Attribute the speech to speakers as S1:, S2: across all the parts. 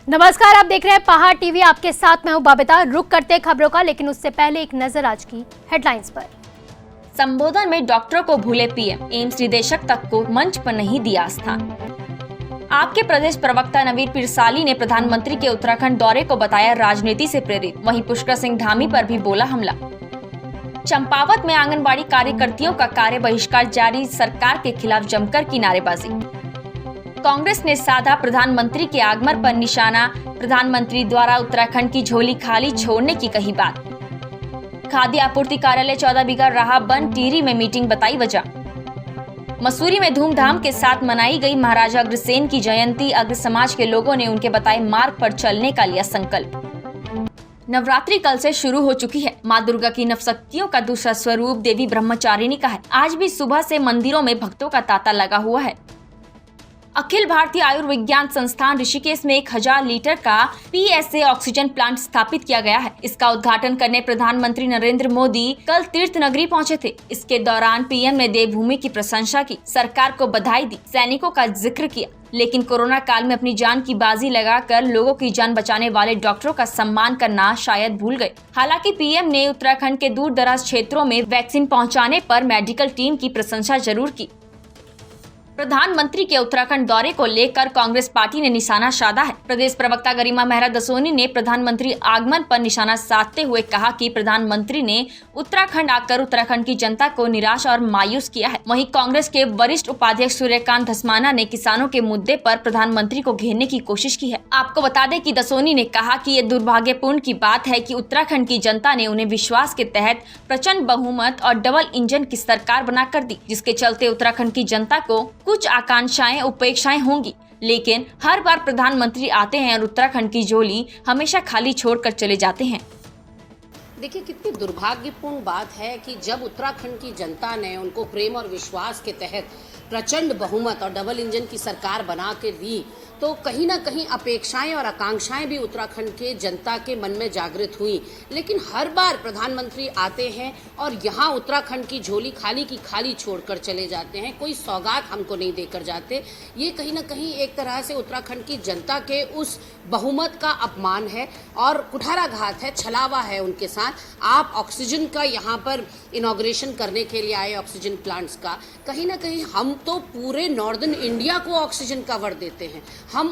S1: नमस्कार, आप देख रहे हैं पहाड़ टीवी। आपके साथ मैं हूं बबीता। रुक करते खबरों का, लेकिन उससे पहले एक नजर आज की हेडलाइंस पर।
S2: संबोधन में डॉक्टरों को भूले पीएम, एम्स निदेशक तक को मंच पर नहीं दिया स्थान। आपके प्रदेश प्रवक्ता नवीर पिरसाली ने प्रधानमंत्री के उत्तराखंड दौरे को बताया राजनीति से प्रेरित। वहीं पुष्कर सिंह धामी पर भी बोला हमला। चंपावत में आंगनबाड़ी कार्यकर्तियों का कार्य बहिष्कार जारी, सरकार के खिलाफ जमकर की नारेबाजी। कांग्रेस ने साधा प्रधानमंत्री के आगमन पर निशाना, प्रधानमंत्री द्वारा उत्तराखंड की झोली खाली छोड़ने की कही बात। खाद्य आपूर्ति कार्यालय 14 बीघा रहा बंद, टिहरी में मीटिंग बताई वजह। मसूरी में धूमधाम के साथ मनाई गई महाराजा अग्रसेन की जयंती, अग्र समाज के लोगों ने उनके बताए मार्ग पर चलने का लिया संकल्प। नवरात्रि कल से शुरू हो चुकी है। माँ दुर्गा की नवशक्तियों का दूसरा स्वरूप देवी ब्रह्मचारिणी का है। आज भी सुबह से मंदिरों में भक्तों का तांता लगा हुआ है। अखिल भारतीय आयुर्विज्ञान संस्थान ऋषिकेश में 1000 लीटर का PSA ऑक्सीजन प्लांट स्थापित किया गया है। इसका उद्घाटन करने प्रधानमंत्री नरेंद्र मोदी कल तीर्थ नगरी पहुंचे थे। इसके दौरान पीएम ने देवभूमि की प्रशंसा की, सरकार को बधाई दी, सैनिकों का जिक्र किया, लेकिन कोरोना काल में अपनी जान की बाजी लगाकर लोगों की जान बचाने वाले डॉक्टरों का सम्मान करना शायद भूल गए। हालांकि पीएम ने उत्तराखंड के दूर दराज क्षेत्रों में वैक्सीन पहुँचाने पर मेडिकल टीम की प्रशंसा जरूर की। प्रधानमंत्री के उत्तराखंड दौरे को लेकर कांग्रेस पार्टी ने निशाना साधा है। प्रदेश प्रवक्ता गरिमा मेहरा दसोनी ने प्रधानमंत्री आगमन पर निशाना साधते हुए कहा कि प्रधानमंत्री ने उत्तराखंड आकर उत्तराखंड की जनता को निराश और मायूस किया है। वहीं कांग्रेस के वरिष्ठ उपाध्यक्ष सूर्यकांत धस्माना ने किसानों के मुद्दे पर प्रधानमंत्री को घेरने की कोशिश की है। आपको बता दें कि दसोनी ने कहा कि ये दुर्भाग्यपूर्ण की बात है कि उत्तराखंड की जनता ने उन्हें विश्वास के तहत प्रचंड बहुमत और डबल इंजन की सरकार बनाकर दी, जिसके चलते उत्तराखंड की जनता को कुछ आकांक्षाएं उपेक्षाएं होंगी, लेकिन हर बार प्रधानमंत्री आते हैं और उत्तराखंड की झोली हमेशा खाली छोड़कर चले जाते हैं।
S3: देखिए, कितनी दुर्भाग्यपूर्ण बात है कि जब उत्तराखंड की जनता ने उनको प्रेम और विश्वास के तहत प्रचंड बहुमत और डबल इंजन की सरकार बना के दी, तो कहीं ना कहीं अपेक्षाएं और आकांक्षाएं भी उत्तराखंड के जनता के मन में जागृत हुई। लेकिन हर बार प्रधानमंत्री आते हैं और यहाँ उत्तराखंड की झोली खाली की खाली छोड़कर चले जाते हैं, कोई सौगात हमको नहीं देकर जाते। ये कहीं ना कहीं एक तरह से उत्तराखंड की जनता के उस बहुमत का अपमान है और कुठाराघात है, छलावा है उनके साथ। आप ऑक्सीजन का यहाँ पर इनॉग्रेशन करने के लिए आए, ऑक्सीजन प्लांट्स का, कहीं ना कहीं हम तो पूरे नॉर्दर्न इंडिया को ऑक्सीजन का वर देते हैं। हम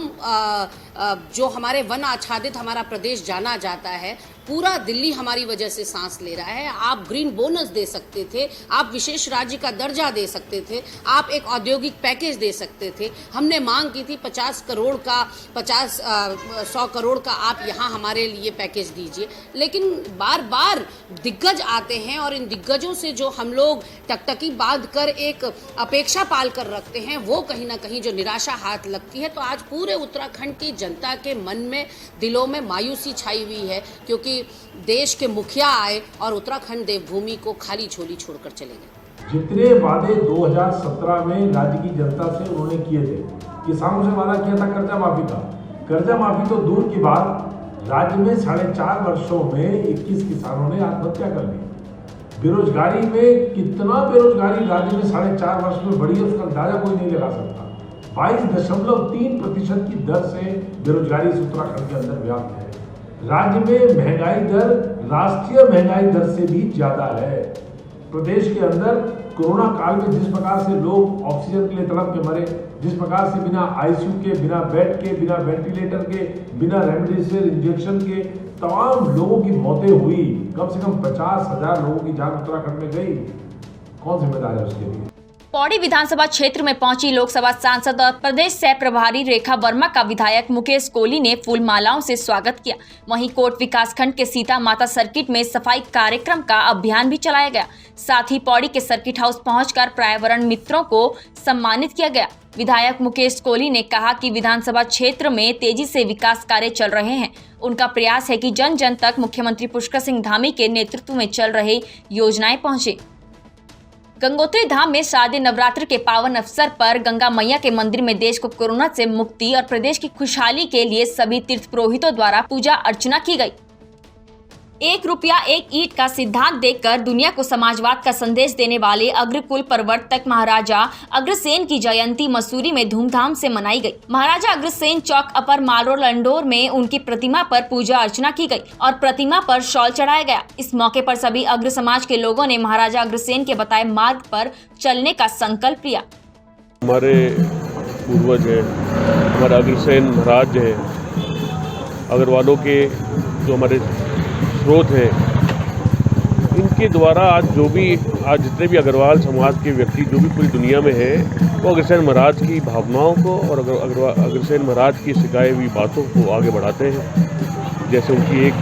S3: जो हमारे वन आच्छादित हमारा प्रदेश जाना जाता है, पूरा दिल्ली हमारी वजह से सांस ले रहा है। आप ग्रीन बोनस दे सकते थे, आप विशेष राज्य का दर्जा दे सकते थे, आप एक औद्योगिक पैकेज दे सकते थे। हमने मांग की थी 50 करोड़ का 100 करोड़ का आप यहाँ हमारे लिए पैकेज दीजिए। लेकिन बार बार दिग्गज आते हैं और इन दिग्गजों से जो हम लोग टकटकी बांध कर एक अपेक्षा पाल कर रखते हैं, वो कहीं ना कहीं जो निराशा हाथ लगती है। तो आज पूरे उत्तराखंड की जनता के मन में, दिलों में मायूसी छाई हुई है, क्योंकि देश के मुखिया आए और उत्तराखंड देवभूमि को खाली झोली छोड़कर चले गए।
S4: जितने वादे 2017 में राज्य की जनता से उन्होंने किए थे, किसानों से वादा किया था कर्जा माफी का, कर्जा माफी तो दूर की बात, राज्य में 4.5 वर्षों में 21 किसानों ने आत्महत्या कर ली। बेरोजगारी में कितना बेरोजगारी राज्य में 4.5 वर्ष में बढ़ी है, उसका अंदाजा कोई नहीं लगा सकता। 22.3% की दर से बेरोजगारी इस उत्तराखंड के अंदर व्याप्त है। राज्य में महंगाई दर राष्ट्रीय महंगाई दर से भी ज्यादा है। प्रदेश के अंदर कोरोना काल में जिस प्रकार से लोग ऑक्सीजन के लिए तड़प के मरे, जिस प्रकार से बिना आईसीयू के, बिना बेड के, बिना वेंटिलेटर के, बिना रेमडेसिविर इंजेक्शन के तमाम लोगों की मौतें हुई, कम से कम 50,000 लोगों की जान उत्तराखंड में गई, कौन जिम्मेदार है उसके लिए?
S2: पौड़ी विधानसभा क्षेत्र में पहुंची लोकसभा सांसद और प्रदेश सह प्रभारी रेखा वर्मा का विधायक मुकेश कोहली ने फूल मालाओं से स्वागत किया। वहीं कोट विकासखंड के सीता माता सर्किट में सफाई कार्यक्रम का अभियान भी चलाया गया। साथ ही पौड़ी के सर्किट हाउस पहुंचकर पर्यावरण मित्रों को सम्मानित किया गया। विधायक मुकेश कोहली ने कहा कि विधानसभा क्षेत्र में तेजी से विकास कार्य चल रहे हैं। उनका प्रयास है कि जन जन तक मुख्यमंत्री पुष्कर सिंह धामी के नेतृत्व में चल रहे योजनाएं पहुंचे। गंगोत्री धाम में शारदीय नवरात्र के पावन अवसर पर गंगा मैया के मंदिर में देश को कोरोना से मुक्ति और प्रदेश की खुशहाली के लिए सभी तीर्थ पुरोहितों द्वारा पूजा अर्चना की गई। 1 रुपया 1 ईंट का सिद्धांत देकर दुनिया को समाजवाद का संदेश देने वाले अग्रकुल प्रवर्तक महाराजा अग्रसेन की जयंती मसूरी में धूमधाम से मनाई गई। महाराजा अग्रसेन चौक अपर माल रोड लंडोर में उनकी प्रतिमा पर पूजा अर्चना की गई और प्रतिमा पर शॉल चढ़ाया गया। इस मौके पर सभी अग्र समाज के लोगों ने महाराजा अग्रसेन के बताए मार्ग पर चलने का संकल्प लिया।
S5: हमारे पूर्वज है, हमारे अग्रसेन महाराज है, अग्रवालों के जो हमारे स्रोत है, इनके द्वारा आज जितने भी अग्रवाल समाज के व्यक्ति जो भी पूरी दुनिया में है, वो अग्रसेन महाराज की भावनाओं को और अग्रसेन महाराज की सिखाई हुई बातों को आगे बढ़ाते हैं। जैसे उनकी एक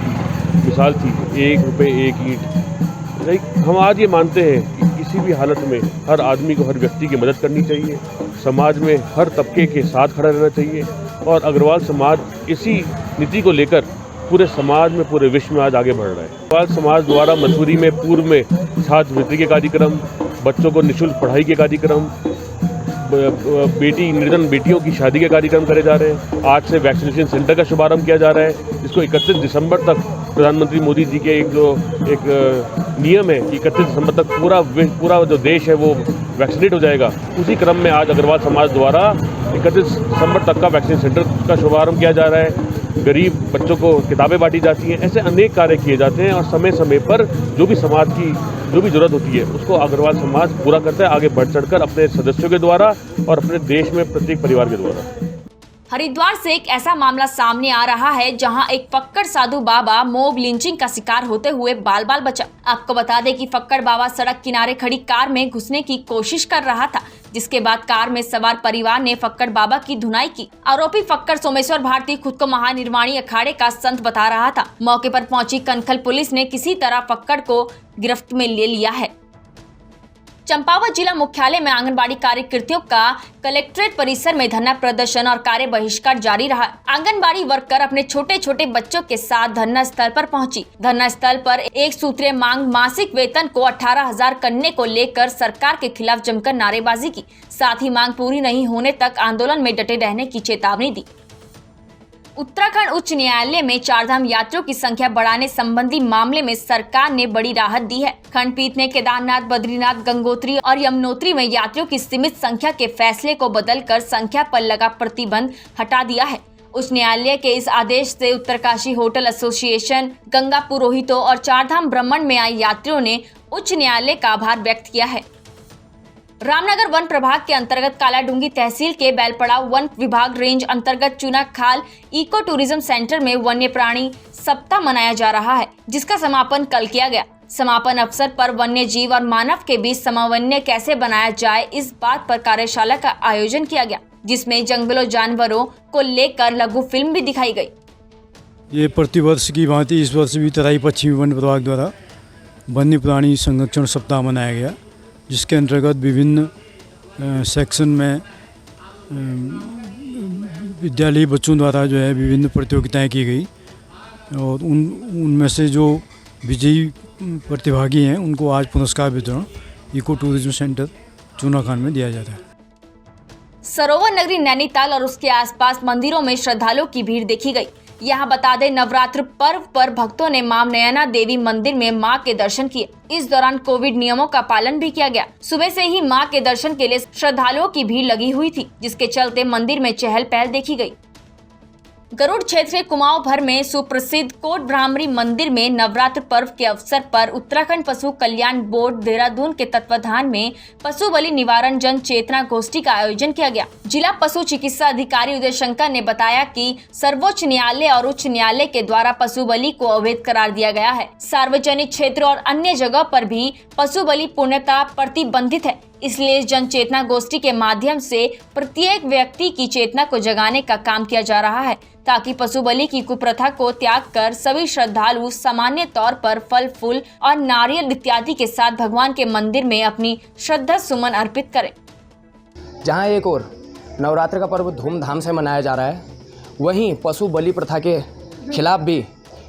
S5: मिसाल थी, 1 रुपये 1 ईंट। हम आज ये मानते हैं कि किसी भी हालत में हर आदमी को, हर व्यक्ति की मदद करनी चाहिए, समाज में हर तबके के साथ खड़ा रहना चाहिए और अग्रवाल समाज इसी नीति को लेकर पूरे समाज में, पूरे विश्व में आज आगे बढ़ रहा है। अग्रवाल समाज द्वारा मसूरी में पूर्व में छात्रवृत्ति के कार्यक्रम, बच्चों को निःशुल्क पढ़ाई के कार्यक्रम, निर्धन बेटियों की शादी के कार्यक्रम करे जा रहे हैं। आज से वैक्सीनेशन सेंटर का शुभारंभ किया जा रहा है, जिसको 31 दिसंबर तक प्रधानमंत्री मोदी जी के एक नियम है कि 31 दिसंबर तक पूरा जो देश है वो वैक्सीनेट हो जाएगा। उसी क्रम में आज अग्रवाल समाज द्वारा 31 दिसंबर तक का वैक्सीन सेंटर का शुभारंभ किया जा रहा है। गरीब बच्चों को किताबें बांटी जाती हैं। ऐसे अनेक कार्य किए जाते हैं और समय समय पर जो भी समाज की जो भी जरूरत होती है उसको अग्रवाल समाज पूरा करता है, आगे बढ़ चढ़कर अपने सदस्यों के द्वारा और अपने देश में प्रत्येक परिवार के द्वारा।
S2: हरिद्वार से एक ऐसा मामला सामने आ रहा है जहां एक फक्कड़ साधु बाबा मॉब लिंचिंग का शिकार होते हुए बाल बाल बचा। आपको बता दें कि फक्कड़ बाबा सड़क किनारे खड़ी कार में घुसने की कोशिश कर रहा था, जिसके बाद कार में सवार परिवार ने फक्कड़ बाबा की धुनाई की। आरोपी फक्कड़ सोमेश्वर भारती खुद को महानिर्वाणी अखाड़े का संत बता रहा था। मौके पर पहुंची कनखल पुलिस ने किसी तरह फक्कड़ को गिरफ्त में ले लिया है। चंपावत जिला मुख्यालय में आंगनबाड़ी कार्यकर्तियों का कलेक्ट्रेट परिसर में धरना प्रदर्शन और कार्य बहिष्कार जारी रहा। आंगनबाड़ी वर्कर अपने छोटे छोटे बच्चों के साथ धरना स्थल पर पहुंची। धरना स्थल पर एक सूत्रीय मांग मासिक वेतन को 18,000 करने को लेकर सरकार के खिलाफ जमकर नारेबाजी की। साथ ही मांग पूरी नहीं होने तक आंदोलन में डटे रहने की चेतावनी दी। उत्तराखंड उच्च न्यायालय में चारधाम यात्रियों की संख्या बढ़ाने संबंधी मामले में सरकार ने बड़ी राहत दी है। खंडपीठ ने केदारनाथ, बद्रीनाथ, गंगोत्री और यमुनोत्री में यात्रियों की सीमित संख्या के फैसले को बदलकर संख्या पर लगा प्रतिबंध हटा दिया है। उच्च न्यायालय के इस आदेश से उत्तरकाशी होटल एसोसिएशन, गंगा पुरोहितों और चारधाम भ्रमण में आए यात्रियों ने उच्च न्यायालय का आभार व्यक्त किया है। रामनगर वन प्रभाग के अंतर्गत कालाडूंगी तहसील के बैलपड़ा वन विभाग रेंज अंतर्गत चुना खाल इको टूरिज्म सेंटर में वन्य प्राणी सप्ताह मनाया जा रहा है, जिसका समापन कल किया गया। समापन अवसर पर वन्य जीव और मानव के बीच समन्वय कैसे बनाया जाए, इस बात पर कार्यशाला का आयोजन किया गया, जिसमें जंगलों जानवरों को लेकर लघु फिल्म भी दिखाई गई।
S6: ये प्रतिवर्ष की भांति इस वर्ष भी तराई पश्चिमी वन विभाग द्वारा वन्य प्राणी संरक्षण सप्ताह मनाया गया, जिसके अंतर्गत विभिन्न सेक्शन में विद्यालयी बच्चों द्वारा जो है विभिन्न प्रतियोगिताएं की गई और उनमें से जो विजयी प्रतिभागी हैं उनको आज पुरस्कार वितरण इको टूरिज्म सेंटर चूनाखान में दिया जाता है।
S2: सरोवर नगरी नैनीताल और उसके आसपास मंदिरों में श्रद्धालुओं की भीड़ देखी गई। यहाँ बता दें, नवरात्र पर्व पर भक्तों ने मां नयना देवी मंदिर में मां के दर्शन किए। इस दौरान कोविड नियमों का पालन भी किया गया। सुबह से ही मां के दर्शन के लिए श्रद्धालुओं की भीड़ लगी हुई थी, जिसके चलते मंदिर में चहल पहल देखी गई। गरुड़ क्षेत्र के कुमाऊं भर में सुप्रसिद्ध कोट ब्राह्मणी मंदिर में नवरात्र पर्व के अवसर पर उत्तराखंड पशु कल्याण बोर्ड देहरादून के तत्वाधान में पशु बलि निवारण जन चेतना गोष्ठी का आयोजन किया गया। जिला पशु चिकित्सा अधिकारी उदय शंकर ने बताया कि सर्वोच्च न्यायालय और उच्च न्यायालय के द्वारा पशु बलि को अवैध करार दिया गया है। सार्वजनिक क्षेत्र और अन्य जगह पर भी पशु बलि पूर्णतः प्रतिबंधित है। इसलिए इस जन चेतना गोष्ठी के माध्यम से प्रत्येक व्यक्ति की चेतना को जगाने का काम किया जा रहा है, ताकि पशु बलि की कुप्रथा को त्याग कर सभी श्रद्धालु सामान्य तौर पर फल फूल और नारियल इत्यादि के साथ भगवान के मंदिर में अपनी श्रद्धा सुमन अर्पित करें।
S7: जहां एक और नवरात्र का पर्व धूमधाम से मनाया जा रहा है, वहीं पशु बलि प्रथा के खिलाफ भी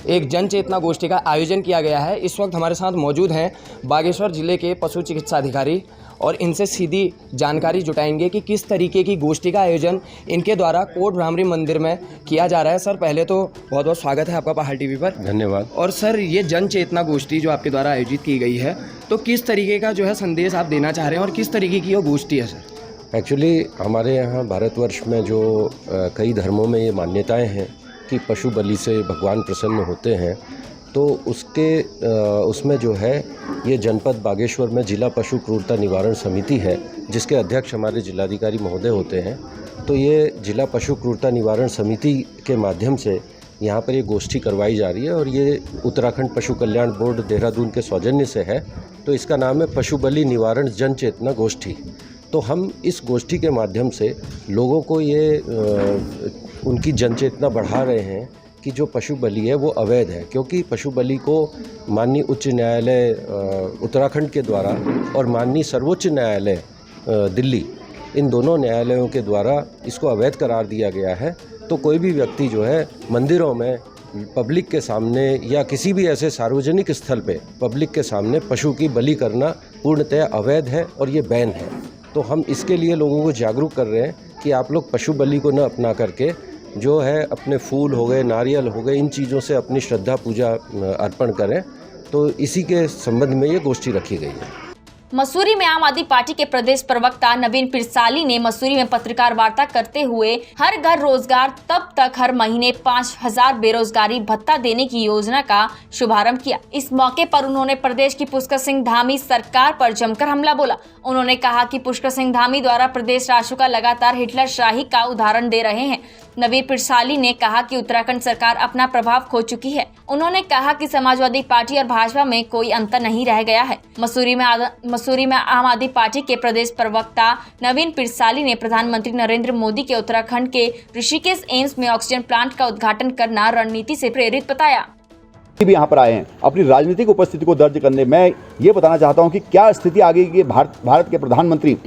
S7: एक जन चेतना गोष्ठी का आयोजन किया गया है। इस वक्त हमारे साथ मौजूद हैं बागेश्वर जिले के पशु चिकित्सा अधिकारी और इनसे सीधी जानकारी जुटाएंगे कि किस तरीके की गोष्ठी का आयोजन इनके द्वारा कोट भ्रामरी मंदिर में किया जा रहा है। सर पहले तो बहुत बहुत स्वागत है आपका पहाड़ टीवी पर।
S8: धन्यवाद।
S7: और सर ये जन चेतना गोष्ठी जो आपके द्वारा आयोजित की गई है, तो किस तरीके का जो है संदेश आप देना चाह रहे हैं और किस तरीके की वो गोष्ठी है सर?
S8: एक्चुअली हमारे यहाँ भारतवर्ष में जो कई धर्मों में ये मान्यताएं हैं कि पशु बलि से भगवान प्रसन्न होते हैं, तो उसमें जो है ये जनपद बागेश्वर में जिला पशु क्रूरता निवारण समिति है, जिसके अध्यक्ष हमारे जिलाधिकारी महोदय होते हैं। तो ये जिला पशु क्रूरता निवारण समिति के माध्यम से यहाँ पर ये गोष्ठी करवाई जा रही है और ये उत्तराखंड पशु कल्याण बोर्ड देहरादून के सौजन्य से है। तो इसका नाम है पशु बलि निवारण जन चेतना गोष्ठी। तो हम इस गोष्ठी के माध्यम से लोगों को ये उनकी जन चेतना बढ़ा रहे हैं कि जो पशु बलि है वो अवैध है, क्योंकि पशु बलि को माननीय उच्च न्यायालय उत्तराखंड के द्वारा और माननीय सर्वोच्च न्यायालय दिल्ली, इन दोनों न्यायालयों के द्वारा इसको अवैध करार दिया गया है। तो कोई भी व्यक्ति जो है मंदिरों में पब्लिक के सामने या किसी भी ऐसे सार्वजनिक स्थल पे पब्लिक के सामने पशु की बलि करना पूर्णतः अवैध है और ये बैन है। तो हम इसके लिए लोगों को जागरूक कर रहे हैं कि आप लोग पशु बलि को न अपना करके जो है अपने फूल हो गए, नारियल हो गए, इन चीज़ों से अपनी श्रद्धा पूजा अर्पण करें। तो इसी के संबंध में ये गोष्ठी रखी गई है।
S2: मसूरी में आम आदमी पार्टी के प्रदेश प्रवक्ता नवीन पिरसाली ने मसूरी में पत्रकार वार्ता करते हुए हर घर रोजगार तब तक हर महीने 5000 बेरोजगारी भत्ता देने की योजना का शुभारंभ किया। इस मौके पर उन्होंने प्रदेश की पुष्कर सिंह धामी सरकार पर जमकर हमला बोला। उन्होंने कहा कि पुष्कर सिंह धामी द्वारा प्रदेश राष्ट्र लगातार हिटलर शाही का उदाहरण दे रहे हैं। नवीन पिरसाली ने कहा कि उत्तराखंड सरकार अपना प्रभाव खो चुकी है। उन्होंने कहा कि समाजवादी पार्टी और भाजपा में कोई अंतर नहीं रह गया है। मसूरी में आम आदमी पार्टी के प्रदेश प्रवक्ता नवीन पिरसाली ने प्रधानमंत्री नरेंद्र मोदी के उत्तराखंड के ऋषिकेश एम्स में ऑक्सीजन प्लांट का उद्घाटन करना रणनीति से प्रेरित बताया।
S9: भी यहाँ पर आए हैं अपनी राजनीतिक उपस्थिति को दर्ज करने। मैं ये बताना चाहता हूँ कि क्या स्थिति आ गई कि भारत के प्रधानमंत्री,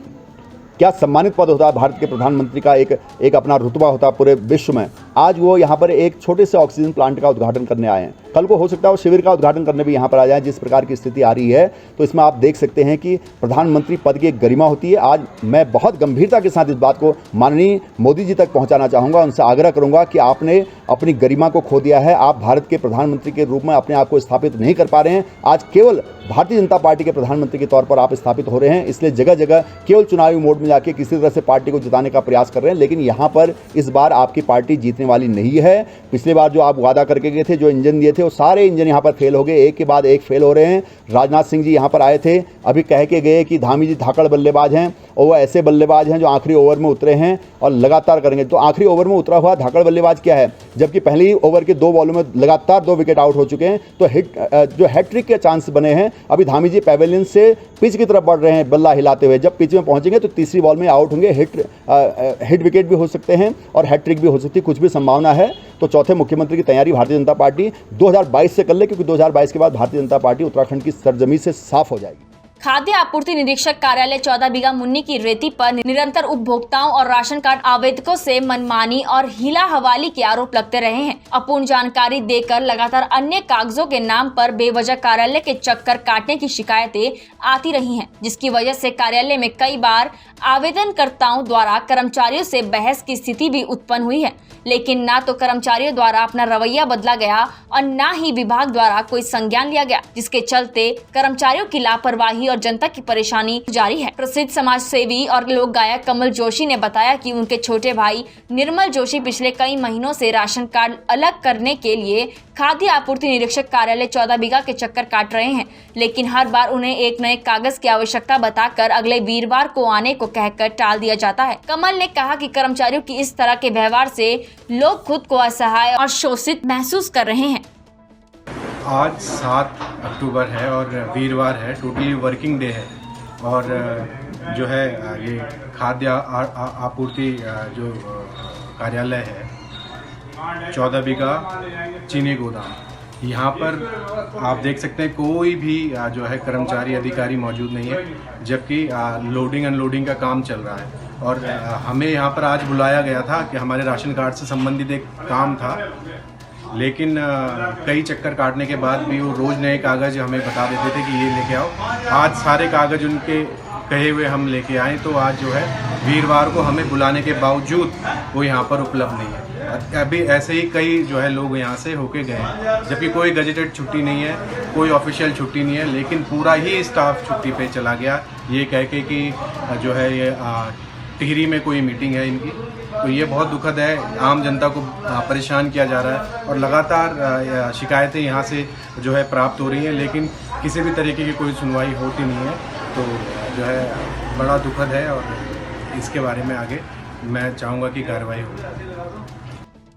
S9: क्या सम्मानित पद होता है भारत के प्रधानमंत्री का, एक अपना रुतबा होता है पूरे विश्व में। आज वो यहाँ पर एक छोटे से ऑक्सीजन प्लांट का उद्घाटन करने आए हैं। कल को हो सकता है वो शिविर का उद्घाटन करने भी यहाँ पर आ जाए। जिस प्रकार की स्थिति आ रही है, तो इसमें आप देख सकते हैं कि प्रधानमंत्री पद की एक गरिमा होती है। आज मैं बहुत गंभीरता के साथ इस बात को माननीय मोदी जी तक पहुँचाना चाहूँगा। उनसे आग्रह करूँगा कि आपने अपनी गरिमा को खो दिया है। आप भारत के प्रधानमंत्री के रूप में अपने आप को स्थापित नहीं कर पा रहे हैं। आज केवल भारतीय जनता पार्टी के प्रधानमंत्री के तौर पर आप स्थापित हो रहे हैं। इसलिए जगह जगह केवल चुनावी मोड में जाके किसी तरह से पार्टी को जिताने का प्रयास कर रहे हैं। लेकिन यहाँ पर इस बार आपकी पार्टी जीतने वाली नहीं है। पिछली बार जो आप वादा करके गए थे, जो इंजन दिए थे, वो सारे इंजन यहाँ पर फेल हो गए। एक के बाद एक फेल हो रहे हैं। राजनाथ सिंह जी यहाँ पर आए थे, अभी कह के गए कि धामी जी धाकड़ बल्लेबाज हैं, और वो ऐसे बल्लेबाज हैं जो आखिरी ओवर में उतरे हैं और लगातार करेंगे। तो आखिरी ओवर में उतरा हुआ धाकड़ बल्लेबाज क्या है, जबकि पहली ओवर के 2 बॉलों में लगातार 2 विकेट आउट हो चुके हैं। तो जो हैट्रिक के चांस बने हैं। अभी धामी जी पैवेलियन से पिच की तरफ बढ़ रहे हैं बल्ला हिलाते हुए। जब पिच में पहुंचेंगे तो तीसरी बॉल में आउट होंगे। हिट विकेट भी हो सकते हैं और हैट्रिक भी हो सकती है, कुछ भी संभावना है। तो चौथे मुख्यमंत्री की तैयारी भारतीय जनता पार्टी 2022 से कर ले, क्योंकि 2022 के बाद भारतीय जनता पार्टी उत्तराखंड की सरजमीन से साफ हो जाएगी।
S2: खाद्य आपूर्ति निरीक्षक कार्यालय 14 बीघा मुन्नी की रेती पर निरंतर उपभोक्ताओं और राशन कार्ड आवेदकों से मनमानी और हीला हवाली के आरोप लगते रहे हैं। अपूर्ण जानकारी देकर लगातार अन्य कागजों के नाम पर बेवजह कार्यालय के चक्कर काटने की शिकायतें आती रही हैं, जिसकी वजह से कार्यालय में कई बार आवेदनकर्ताओं द्वारा कर्मचारियों से बहस की स्थिति भी उत्पन्न हुई है। लेकिन ना तो कर्मचारियों द्वारा अपना रवैया बदला गया और ना ही विभाग द्वारा कोई संज्ञान लिया गया, जिसके चलते कर्मचारियों की लापरवाही और जनता की परेशानी जारी है। प्रसिद्ध समाज सेवी और लोक गायक कमल जोशी ने बताया कि उनके छोटे भाई निर्मल जोशी पिछले कई महीनों से राशन कार्ड अलग करने के लिए खाद्य आपूर्ति निरीक्षक कार्यालय 14 बीघा के चक्कर काट रहे हैं, लेकिन हर बार उन्हें एक नए कागज की आवश्यकता बताकर अगले वीरवार को आने को कहकर टाल दिया जाता है। कमल ने कहा कि कर्मचारियों की इस तरह के व्यवहार से लोग खुद को असहाय और शोषित महसूस कर रहे हैं।
S10: आज 7 अक्टूबर है और वीरवार है, टोटली वर्किंग डे है। और जो है ये खाद्य आपूर्ति जो कार्यालय है 14 बीघा चीनी गोदाम, यहाँ पर आप देख सकते हैं कोई भी जो है कर्मचारी अधिकारी मौजूद नहीं है, जबकि लोडिंग अनलोडिंग का काम चल रहा है। और हमें यहाँ पर आज बुलाया गया था कि हमारे राशन कार्ड से संबंधित एक काम था, लेकिन कई चक्कर काटने के बाद भी वो रोज़ नए कागज़ हमें बता देते थे कि ये लेके आओ। आज सारे कागज़ उनके कहे हुए हम लेके आए, तो आज जो है वीरवार को हमें बुलाने के बावजूद वो यहाँ पर उपलब्ध नहीं है। अभी ऐसे ही कई जो है लोग यहाँ से होके गए, जबकि कोई गजेटेड छुट्टी नहीं है, कोई ऑफिशियल छुट्टी नहीं है, लेकिन पूरा ही स्टाफ छुट्टी पे चला गया ये कह के कि जो है ये टिहरी में कोई मीटिंग है इनकी। तो ये बहुत दुखद है, आम जनता को परेशान किया जा रहा है और लगातार शिकायतें यहाँ से जो है प्राप्त हो रही हैं, लेकिन किसी भी तरीके की कोई सुनवाई होती नहीं है। तो जो है बड़ा दुखद है और इसके बारे में आगे मैं चाहूँगा कि कार्रवाई हो।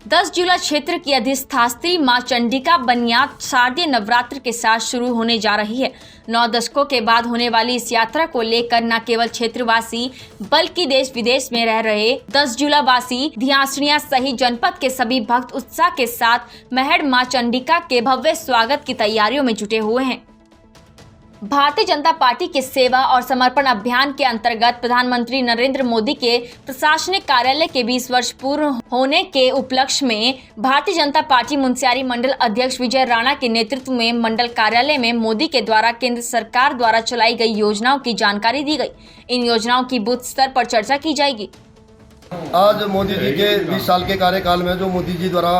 S2: 10 जुला क्षेत्र की अधिष्ठात्री मां चंडिका बनियाद शारदीय नवरात्र के साथ शुरू होने जा रही है। 9 दशकों के बाद होने वाली इस यात्रा को लेकर न केवल क्षेत्रवासी बल्कि देश विदेश में रह रहे 10 जुला वासी धियांसड़िया सहित जनपद के सभी भक्त उत्साह के साथ महड़ मां चंडिका के भव्य स्वागत की तैयारियों में जुटे हुए हैं। भारतीय जनता पार्टी के सेवा और समर्पण अभियान के अंतर्गत प्रधानमंत्री नरेंद्र मोदी के प्रशासनिक कार्यालय के 20 वर्ष पूर्ण होने के उपलक्ष्य में भारतीय जनता पार्टी मुंशियारी मंडल अध्यक्ष विजय राणा के नेतृत्व में मंडल कार्यालय में मोदी के द्वारा केंद्र सरकार द्वारा चलाई गई योजनाओं की जानकारी दी गई। इन योजनाओं की बूथ स्तर पर चर्चा की जाएगी।
S11: आज मोदी जी के 20 साल के कार्यकाल में जो मोदी जी द्वारा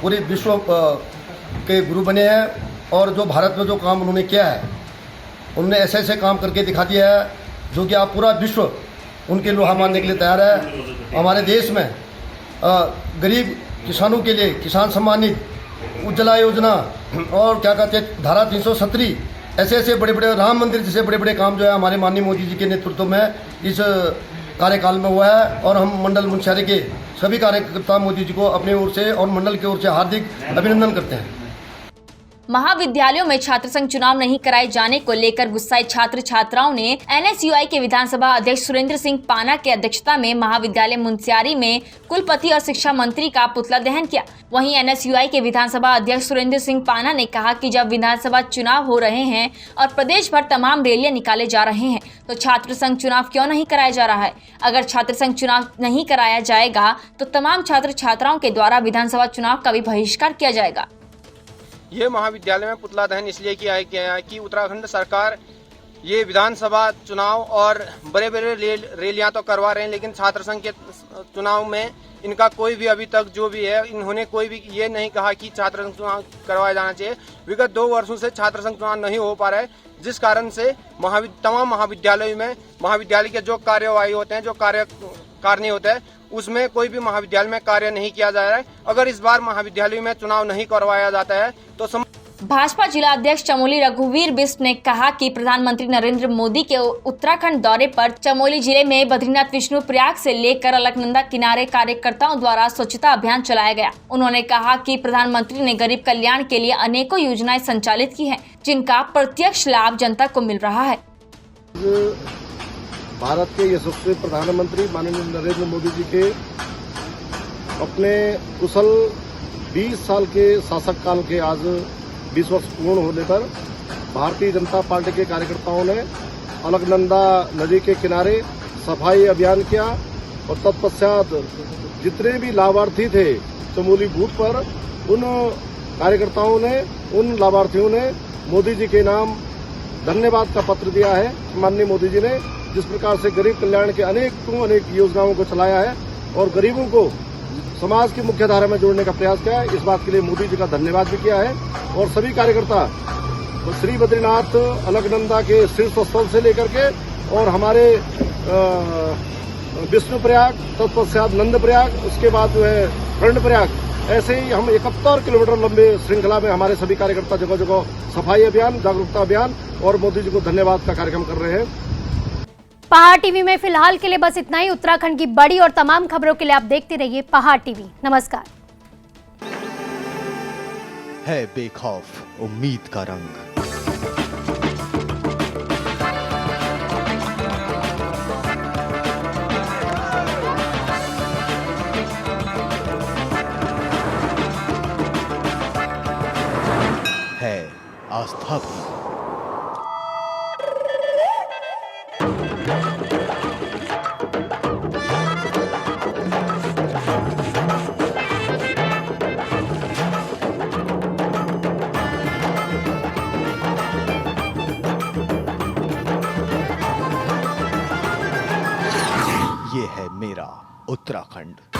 S11: पूरे विश्व के गुरु बने हैं और जो भारत में जो काम उन्होंने किया है, उन्होंने ऐसे ऐसे काम करके दिखा दिया है जो कि आप पूरा विश्व उनके लोहा मानने के लिए तैयार है। हमारे देश में गरीब किसानों के लिए किसान सम्मान निधि, उज्ज्वला योजना और क्या कहते हैं धारा 370, ऐसे ऐसे बड़े बड़े राम मंदिर जैसे बड़े बड़े काम जो है हमारे माननीय मोदी जी के नेतृत्व में इस कार्यकाल में हुआ है। और हम मंडल मुंशियारी के सभी कार्यकर्ता मोदी जी को अपनी ओर से और मंडल की ओर से हार्दिक अभिनंदन करते हैं।
S2: महाविद्यालयों में छात्र संघ चुनाव नहीं कराए जाने को लेकर गुस्साए छात्र छात्राओं ने एनएसयूआई के विधानसभा अध्यक्ष सुरेंद्र सिंह पाना के अध्यक्षता में महाविद्यालय मुंशियारी में कुलपति और शिक्षा मंत्री का पुतला दहन किया। वहीं एनएसयूआई के विधानसभा अध्यक्ष सुरेंद्र सिंह पाना ने कहा कि जब विधानसभा चुनाव हो रहे हैं और प्रदेश भर तमाम रैलियां निकाले जा रहे हैं तो छात्र संघ चुनाव क्यों नहीं कराया जा रहा है। अगर छात्र संघ चुनाव नहीं कराया जाएगा तो तमाम छात्र छात्राओं के द्वारा विधानसभा चुनाव का भी बहिष्कार किया जाएगा।
S12: ये महाविद्यालय में पुतला दहन इसलिए किया गया है कि उत्तराखंड सरकार ये विधानसभा चुनाव और बड़े बड़े रैलियां तो करवा रहे हैं, लेकिन छात्र संघ के चुनाव में इनका कोई भी अभी तक जो भी है इन्होंने कोई भी ये नहीं कहा कि छात्र संघ चुनाव करवाया जाना चाहिए। विगत 2 वर्षों से छात्र संघ चुनाव नहीं हो पा रहा है, जिस कारण से तमाम महाविद्यालयों में महाविद्यालय के जो कार्यवाही होते हैं, जो कार्य होते हैं, उसमें कोई भी महाविद्यालय में कार्य नहीं किया जा रहा है। अगर इस बार महाविद्यालय में चुनाव नहीं करवाया जाता है तो
S2: भाजपा जिला अध्यक्ष चमोली रघुवीर बिष्ट ने कहा कि प्रधानमंत्री नरेंद्र मोदी के उत्तराखंड दौरे पर चमोली जिले में बद्रीनाथ विष्णु प्रयाग से लेकर अलकनंदा किनारे कार्यकर्ताओं द्वारा स्वच्छता अभियान चलाया गया। उन्होंने कहा कि प्रधानमंत्री ने गरीब कल्याण के लिए अनेकों योजनाएं संचालित की हैं, जिनका प्रत्यक्ष लाभ जनता को मिल रहा है।
S11: भारत के यशस्वी प्रधानमंत्री माननीय नरेंद्र मोदी जी के अपने कुशल 20 साल के शासक काल के आज 20 वर्ष पूर्ण होने पर भारतीय जनता पार्टी के कार्यकर्ताओं ने अलकनंदा नदी के किनारे सफाई अभियान किया और तत्पश्चात जितने भी लाभार्थी थे चमोली बूथ पर, उन कार्यकर्ताओं ने, उन लाभार्थियों ने मोदी जी के नाम धन्यवाद का पत्र दिया है। माननीय मोदी जी ने जिस प्रकार से गरीब कल्याण के अनेक योजनाओं को चलाया है और गरीबों को समाज की मुख्य धारा में जोड़ने का प्रयास किया है, इस बात के लिए मोदी जी का धन्यवाद भी किया है। और सभी कार्यकर्ता श्री बद्रीनाथ अलकनंदा के शीर्ष स्थल से लेकर के और हमारे विष्णु प्रयाग, तत्पश्चात नंद प्रयाग, उसके बाद जो है कर्ण प्रयाग, ऐसे ही हम 71 किलोमीटर लंबे श्रृंखला में हमारे सभी कार्यकर्ता जगह जगह सफाई अभियान, जागरूकता अभियान और मोदी जी को धन्यवाद का कार्यक्रम कर रहे हैं।
S1: पहाड़ टीवी में फिलहाल के लिए बस इतना ही। उत्तराखंड की बड़ी और तमाम खबरों के लिए आप देखते रहिए पहाड़ टीवी। नमस्कार।
S13: है बेखौफ उम्मीद का रंग। है आस्था भी। मेरा उत्तराखंड।